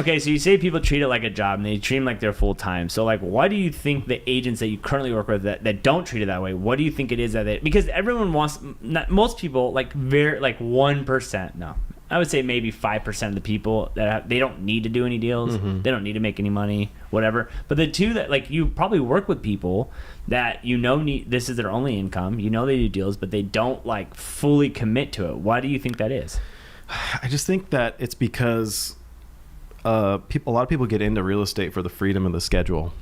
Okay, so you say people treat it like a job and they treat them like they're full time. So like, why do you think the agents that you currently work with that don't treat it that way? What do you think it is that because everyone wants, most people, like 1%, no, I would say maybe 5% of the people that they don't need to do any deals, they don't need to make any money, whatever. But the two that, like, you probably work with people that this is their only income, they do deals, but they don't like fully commit to it. Why do you think that is? I just think that it's because a lot of people get into real estate for the freedom of the schedule,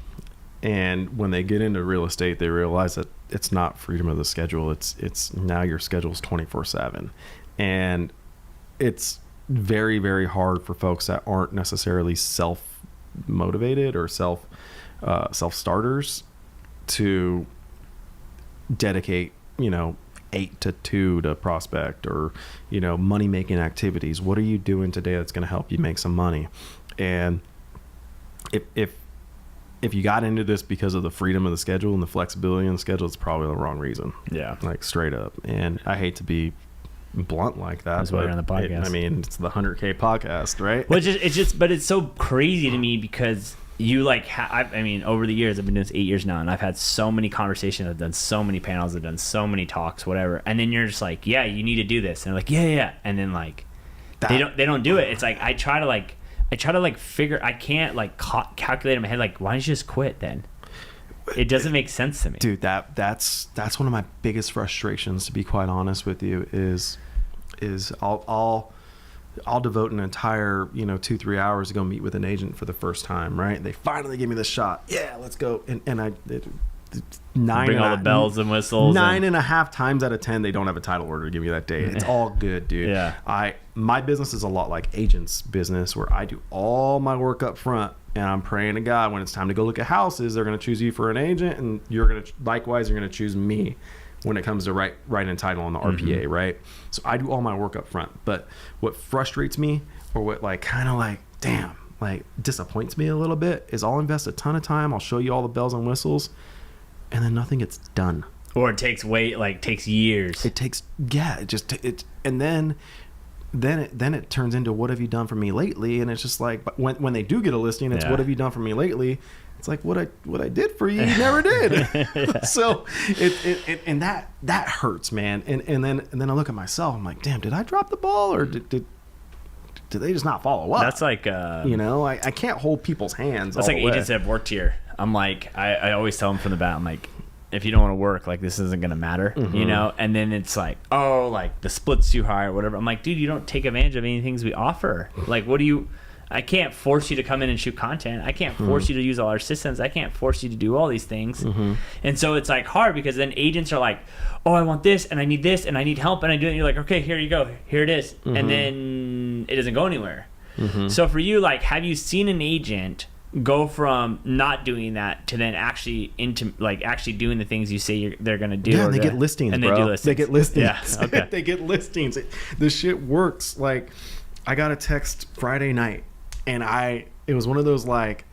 and when they get into real estate, they realize that it's not freedom of the schedule. It's now your schedule's 24/7, and it's very, very hard for folks that aren't necessarily self-motivated or self-starters to dedicate 8 to 2 to prospect or money making activities. What are you doing today that's going to help you make some money? And if you got into this because of the freedom of the schedule and the flexibility in the schedule, it's probably the wrong reason. Yeah, like straight up. And I hate to be blunt like that. That's why you're on the podcast. It's the 100K podcast, right? Well, but it's so crazy to me because you over the years, I've been doing this 8 years now, and I've had so many conversations, I've done so many panels, I've done so many talks, whatever, and then you're just like, yeah, you need to do this, and they're like, yeah, and then like they don't do it. It's like I try to figure, I can't like calculate in my head, like, why don't you just quit then? It doesn't make sense to me, dude. That's one of my biggest frustrations, to be quite honest with you, is I'll devote an entire 2-3 hours to go meet with an agent for the first time, right? They finally give me the shot. Yeah, let's go. And I bring all the bells and whistles. 9.5 times out of 10, they don't have a title order to give me that day. It's all good, dude. Yeah. My business is a lot like agents' business, where I do all my work up front, and I'm praying to God when it's time to go look at houses, they're going to choose you for an agent, and you're going to choose me when it comes to writing title on the RPA, right? So I do all my work up front. But what frustrates me, or what disappoints me a little bit, is I'll invest a ton of time, I'll show you all the bells and whistles, and then nothing gets done. Or it takes years. It takes, and then it turns into, what have you done for me lately? And it's just like, but when they do get a listing, it's what have you done for me lately? It's like, what I did for you, you never did. So and that hurts, man. And then I look at myself, I'm like, damn, did I drop the ball, or did they just not follow up? That's like I can't hold people's hands. That's like agents that have worked here. I'm like, I always tell them from the bat, I'm like, if you don't want to work, like, this isn't going to matter, and then it's like, oh, like the split's too high or whatever. I'm like, dude, you don't take advantage of any things we offer. Like, I can't force you to come in and shoot content. I can't force you to use all our systems. I can't force you to do all these things. And so it's like hard, because then agents are like, oh, I want this and I need this and I need help and I do it. And you're like, okay, here you go. Here it is. And then it doesn't go anywhere. So for you, like, have you seen an agent go from not doing that to then actually doing the things you say they're going to do? Yeah, and they get listings, and bro. They do listings. They get listings. Yeah, okay. They get listings. This shit works. Like, I got a text Friday night, and it was one of those like,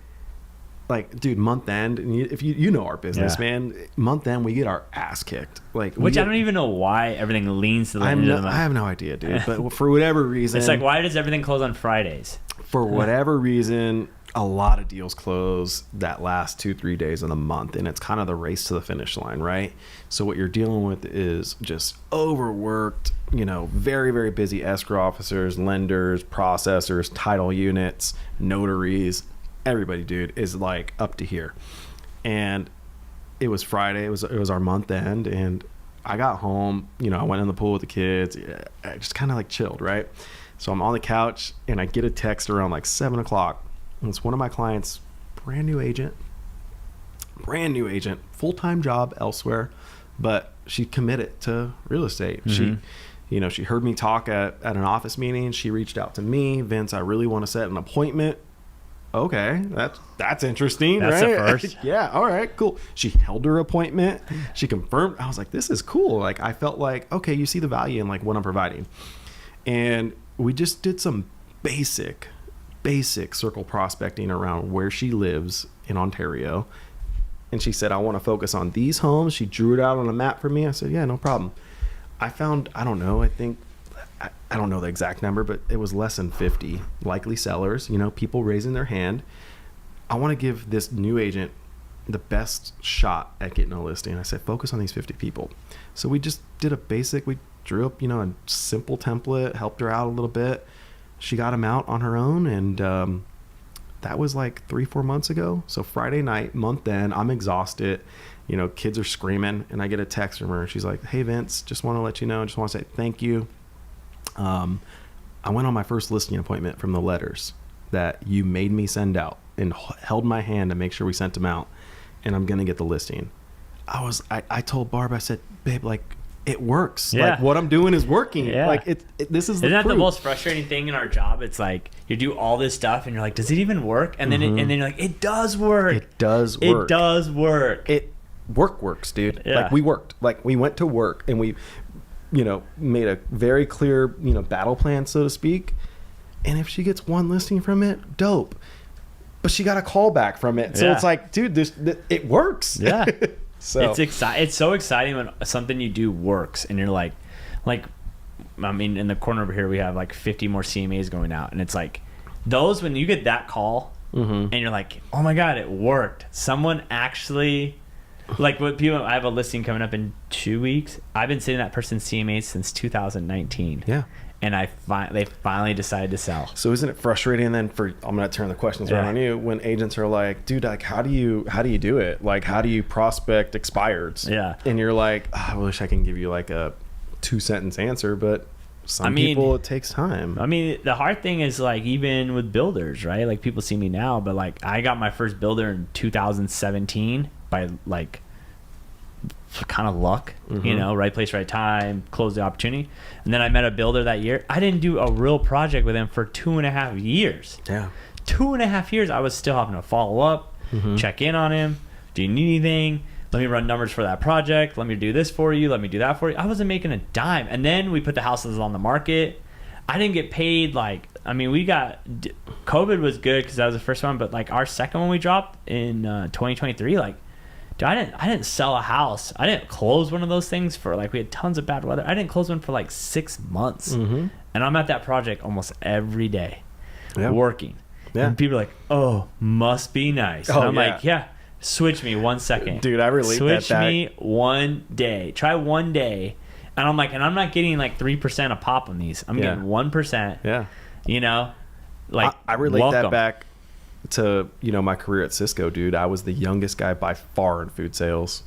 dude, month end, and if you know our business, man, month end, we get our ass kicked. Like, I don't even know why everything leans to the end of the month. I have no idea, dude. But for whatever reason, it's like, why does everything close on Fridays? For whatever reason, a lot of deals close that last 2-3 days of the month, and it's kind of the race to the finish line, right? So what you're dealing with is just overworked, very, very busy escrow officers, lenders, processors, title units, notaries. Everybody, dude, is like up to here. And it was Friday. It was our month end, and I got home. I went in the pool with the kids. I just kind of like chilled, right? So I'm on the couch, and I get a text around like 7 o'clock. And it's one of my clients, brand new agent, full-time job elsewhere, but she committed to real estate. She heard me talk at an office meeting. She reached out to me. Vince, I really want to set an appointment. Okay, that's interesting. That's right? the first. Yeah, all right, cool. She held her appointment. She confirmed. I was like, this is cool. Like, I felt like, okay, you see the value in like what I'm providing. And we just did some basic circle prospecting around where she lives in Ontario. And she said, I want to focus on these homes. She drew it out on a map for me. I said, yeah, no problem. I found, I don't know, I think I don't know the exact number, but it was less than 50 likely sellers, you know, people raising their hand. I want to give this new agent the best shot at getting a listing. I said, focus on these 50 people. So we just did we drew up, you know, a simple template, helped her out a little bit. She got them out on her own. And that was like 3-4 months ago. So Friday night, month end, I'm exhausted. You know, kids are screaming, and I get a text from her. She's like, hey, Vince, just want to let you know, just want to say thank you. I went on my first listing appointment from the letters that you made me send out and held my hand to make sure we sent them out, and I'm going to get the listing. I told Barb, I said, babe, like, it works. Yeah. Like, what I'm doing is working. Yeah. Like, this is Isn't that the proof. most frustrating thing in our job? It's like you do all this stuff and you're like, does it even work? And then and then you're like, it does work. It does work. It does work. Works, dude. Yeah. Like, we worked. Like, we went to work, and we, you know, made a very clear, you know, battle plan, so to speak. And if she gets one listing from it, dope. But she got a call back from it. So Yeah. it's like, dude, it works. Yeah. So It's so exciting when something you do works, and you're like, I mean, in the corner over here we have like 50 more CMAs going out, and it's like those, when you get that call and you're like, oh my god, it worked. Someone actually, like, what people, I have a listing coming up in 2 weeks. I've been sitting that person's CMAs since 2019. Yeah. And they finally decided to sell. So isn't it frustrating then I'm going to turn the questions around on you, when agents are like, dude, like, how do you do it? Like, how do you prospect expireds? Yeah. And you're like, oh, I wish I can give you like a 2-sentence answer, but people, it takes time. I mean, the hard thing is, like, even with builders, right? Like, people see me now, but like, I got my first builder in 2017 by like kind of luck, you know, right place, right time, close the opportunity. And then I met a builder that year. I didn't do a real project with him for 2.5 years. Yeah. 2.5 years. I was still having to follow up, check in on him. Do you need anything? Let me run numbers for that project. Let me do this for you. Let me do that for you. I wasn't making a dime. And then we put the houses on the market. I didn't get paid. Like, I mean, COVID was good because that was the first one, but like our second one we dropped in 2023, like, dude, I didn't sell a house. I didn't close one of those things for, like, we had tons of bad weather. I didn't close one for like 6 months. And I'm at that project almost every day, working. Yeah. And people are like, oh, must be nice. And I'm like, yeah, switch me 1 second. Dude, I relate Switch me 1 day. Try 1 day. And I'm like, and I'm not getting like 3% a pop on these. I'm getting 1%. Yeah. You know, like, I relate that back to, you know, my career at Cisco, dude. I was the youngest guy by far in food sales.